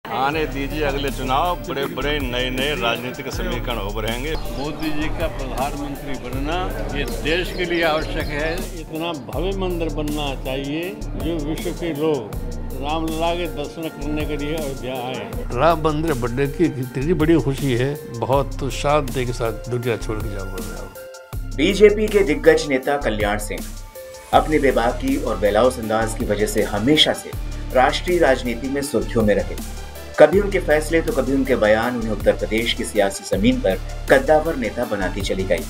आने दीजिए अगले चुनाव, बड़े बड़े नए नए राजनीतिक समीकरण उभरेंगे। मोदी जी का प्रधानमंत्री बनना ये देश के लिए आवश्यक है। इतना भव्य मंदिर बनना चाहिए जो विश्व के लोग रामलला के दर्शन करने के लिए अयोध्या आए। राम मंदिर बनने की इतनी बड़ी खुशी है, बहुत शांति के साथ दुनिया छोड़ के जाऊंगा। बीजेपी के दिग्गज नेता कल्याण सिंह अपने बेबाकी और बेलौस अंदाज की वजह से हमेशा से राष्ट्रीय राजनीति में सुर्खियों में रहे। कभी उनके फैसले तो कभी उनके बयान उन्हें उत्तर प्रदेश की सियासी जमीन पर कद्दावर नेता बनाती चली गई।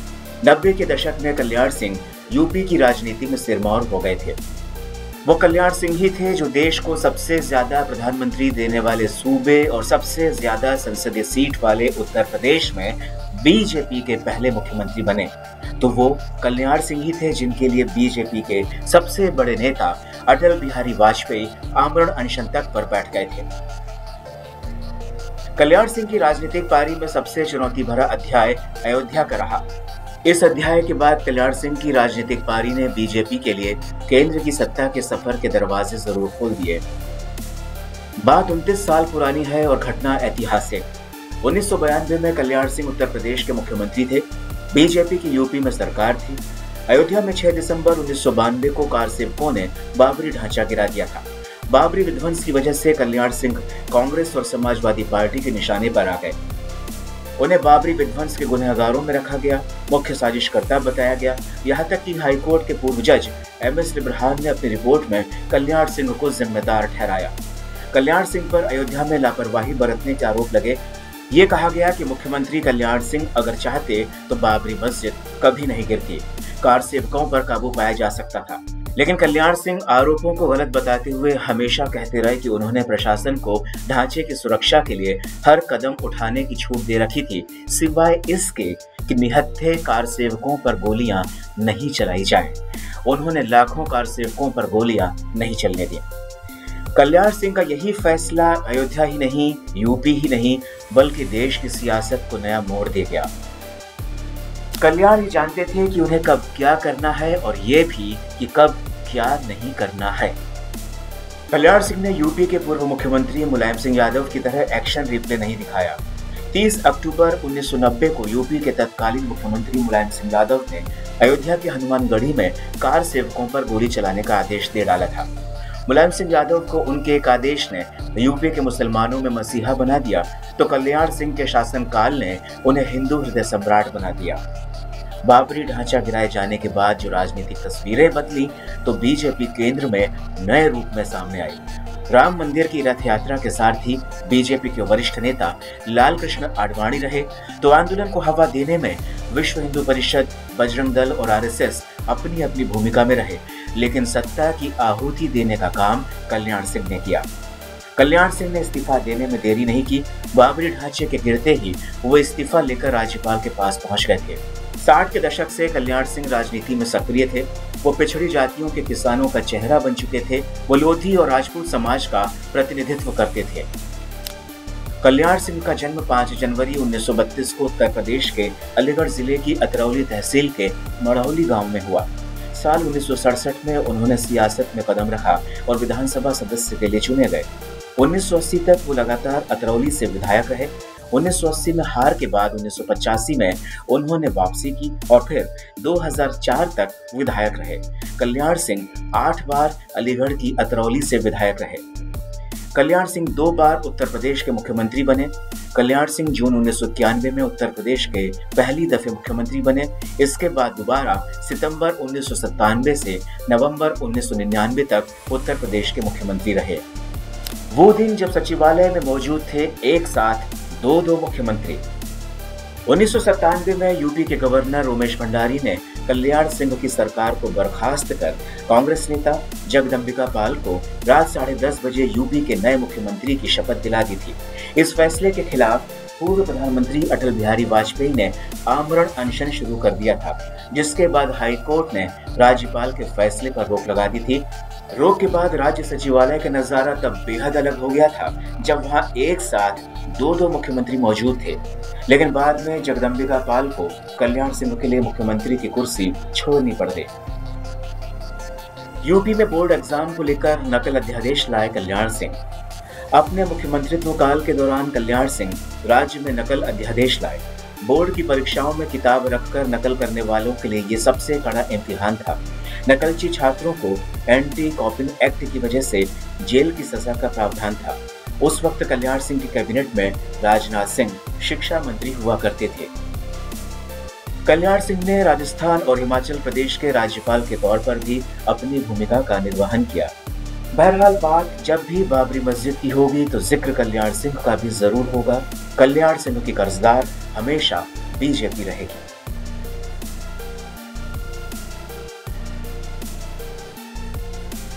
90 के दशक में कल्याण सिंह यूपी की राजनीति में सिरमौर हो गए थे। वो कल्याण सिंह ही थे जो देश को सबसे ज्यादा प्रधानमंत्री देने वाले सूबे और सबसे ज्यादा संसदीय सीट वाले उत्तर प्रदेश में बीजेपी के पहले मुख्यमंत्री बने। तो वो कल्याण सिंह ही थे जिनके लिए बीजेपी के सबसे बड़े नेता अटल बिहारी वाजपेयी आमरण अनशन तक पर बैठ गए थे। कल्याण सिंह की राजनीतिक पारी में सबसे चुनौती भरा अध्याय अयोध्या का रहा। इस अध्याय के बाद कल्याण सिंह की राजनीतिक पारी ने बीजेपी के लिए केंद्र की सत्ता के सफर के दरवाजे जरूर खोल दिए। बात 29 साल पुरानी है और घटना ऐतिहासिक। 1992 में कल्याण सिंह उत्तर प्रदेश के मुख्यमंत्री थे। बीजेपी की यूपी में सरकार थी। अयोध्या में 6 दिसंबर 1992 को कारसेवकों ने बाबरी ढांचा गिरा दिया था। बाबरी विध्वंस की वजह से कल्याण सिंह कांग्रेस और समाजवादी पार्टी के निशाने पर आ गए। उन्हें बाबरी विध्वंस के गुनहगारों में रखा गया, मुख्य साजिशकर्ता बताया गया। यहाँ तक कि हाईकोर्ट के पूर्व जज एमएस लिब्रहान ने अपनी रिपोर्ट में कल्याण सिंह को जिम्मेदार ठहराया। कल्याण सिंह पर अयोध्या में लापरवाही बरतने के आरोप लगे। ये कहा गया कि मुख्यमंत्री कल्याण सिंह अगर चाहते तो बाबरी मस्जिद कभी नहीं गिरती, कारसेवकों पर काबू पाया जा सकता था। लेकिन कल्याण सिंह आरोपों को गलत बताते हुए हमेशा कहते रहे कि उन्होंने प्रशासन को ढांचे की सुरक्षा के लिए हर कदम उठाने की छूट दे रखी थी, सिवाय इसके कि निहत्थे कारसेवकों पर गोलियां नहीं चलाई जाए। उन्होंने लाखों कारसेवकों पर गोलियां नहीं चलने दी। कल्याण सिंह का यही फैसला अयोध्या ही नहीं, यूपी ही नहीं, बल्कि देश की सियासत को नया मोड़ दे गया। कल्याण ही जानते थे कि उन्हें कब क्या करना है और ये भी कि कब क्या नहीं करना है। कल्याण सिंह ने यूपी के पूर्व मुख्यमंत्री मुलायम सिंह यादव की तरह एक्शन रिप्ले नहीं दिखाया। 30 अक्टूबर 1990 को यूपी के तत्कालीन मुख्यमंत्री मुलायम सिंह यादव ने अयोध्या के हनुमानगढ़ी में कार सेवकों पर गोली चलाने का आदेश दे डाला था। मुलायम सिंह यादव को उनके एक आदेश ने यूपी के मुसलमानों में मसीहा बना दिया, तो कल्याण सिंह के शासनकाल ने उन्हें हिंदू हृदय सम्राट बना दिया। बाबरी ढांचा गिराए जाने के बाद जो राजनीतिक तस्वीरें बदली तो बीजेपी केंद्र में नए रूप में सामने आई। राम मंदिर की रथ यात्रा के सारथी बीजेपी के वरिष्ठ नेता लाल कृष्ण आडवाणी रहे, तो आंदोलन को हवा देने में विश्व हिंदू परिषद, बजरंग दल और आरएसएस अपनी अपनी भूमिका में रहे। लेकिन सत्ता की आहुति देने का काम कल्याण सिंह ने किया। कल्याण सिंह ने इस्तीफा देने में देरी नहीं की। बाबरी ढांचे के गिरते ही वो इस्तीफा लेकर राज्यपाल के पास पहुंच गए थे। 60 के दशक से कल्याण सिंह राजनीति में सक्रिय थे। वो पिछड़ी जातियों के किसानों का चेहरा बन चुके थे। वो लोधी और राजपूत समाज का प्रतिनिधित्व करते थे। कल्याण सिंह का जन्म 5 जनवरी 1932 को उत्तर प्रदेश के अलीगढ़ जिले की अतरौली तहसील के मढ़ौली गांव में हुआ। साल 1967 में उन्होंने सियासत में कदम रखा और विधानसभा सदस्य के लिए चुने गए। 1980 तक वो लगातार अतरौली से विधायक रहे। 1980 में हार के बाद 1985 में उन्होंने वापसी की और फिर 2004 तक विधायक रहे। कल्याण सिंह 8 बार अलीगढ़ की अतरौली से विधायक रहे। कल्याण सिंह 2 बार उत्तर प्रदेश के मुख्यमंत्री बने। कल्याण सिंह जून 1991 में उत्तर प्रदेश के पहली दफे मुख्यमंत्री बने। इसके बाद दोबारा सितंबर 1997 से नवंबर 1999 तक उत्तर प्रदेश के मुख्यमंत्री रहे। वो दिन जब सचिवालय में मौजूद थे एक साथ दो मुख्यमंत्री। 1997 में यूपी के गवर्नर उमेश भंडारी ने कल्याण सिंह की सरकार को बर्खास्त कर कांग्रेस नेता जगदम्बिका पाल को रात 10:30 बजे यूपी के नए मुख्यमंत्री की शपथ दिला दी थी। इस फैसले के खिलाफ पूर्व प्रधानमंत्री अटल बिहारी वाजपेयी ने आमरण अनशन शुरू कर दिया था, जिसके बाद हाईकोर्ट ने राज्यपाल के फैसले पर रोक लगा दी थी। रोक के बाद राज्य सचिवालय का नजारा तब बेहद अलग हो गया था, जब वहां एक साथ दो मुख्यमंत्री मौजूद थे। लेकिन बाद में जगदम्बिका पाल को कल्याण सिंह के लिए मुख्यमंत्री की कुर्सी छोड़नी पड़ गई। यूपी में बोर्ड एग्जाम को लेकर नकल अध्यादेश लाए कल्याण सिंह। अपने मुख्यमंत्रित्व काल के दौरान कल्याण सिंह राज्य में नकल अध्यादेश लाए। बोर्ड की परीक्षाओं में किताब रखकर नकल करने वालों के लिए ये सबसे कड़ा इम्तिहान था। नकलची छात्रों को एंटी कॉपिंग एक्ट की वजह से जेल की सजा का प्रावधान था। उस वक्त कल्याण सिंह की कैबिनेट में राजनाथ सिंह शिक्षा मंत्री हुआ करते थे। कल्याण सिंह ने राजस्थान और हिमाचल प्रदेश के राज्यपाल के तौर पर भी अपनी भूमिका का निर्वहन किया। बहरहाल बात जब भी बाबरी मस्जिद की होगी तो जिक्र कल्याण सिंह का भी जरूर होगा। कल्याण सिंह की कर्जदार हमेशा बीजेपी रहेगी।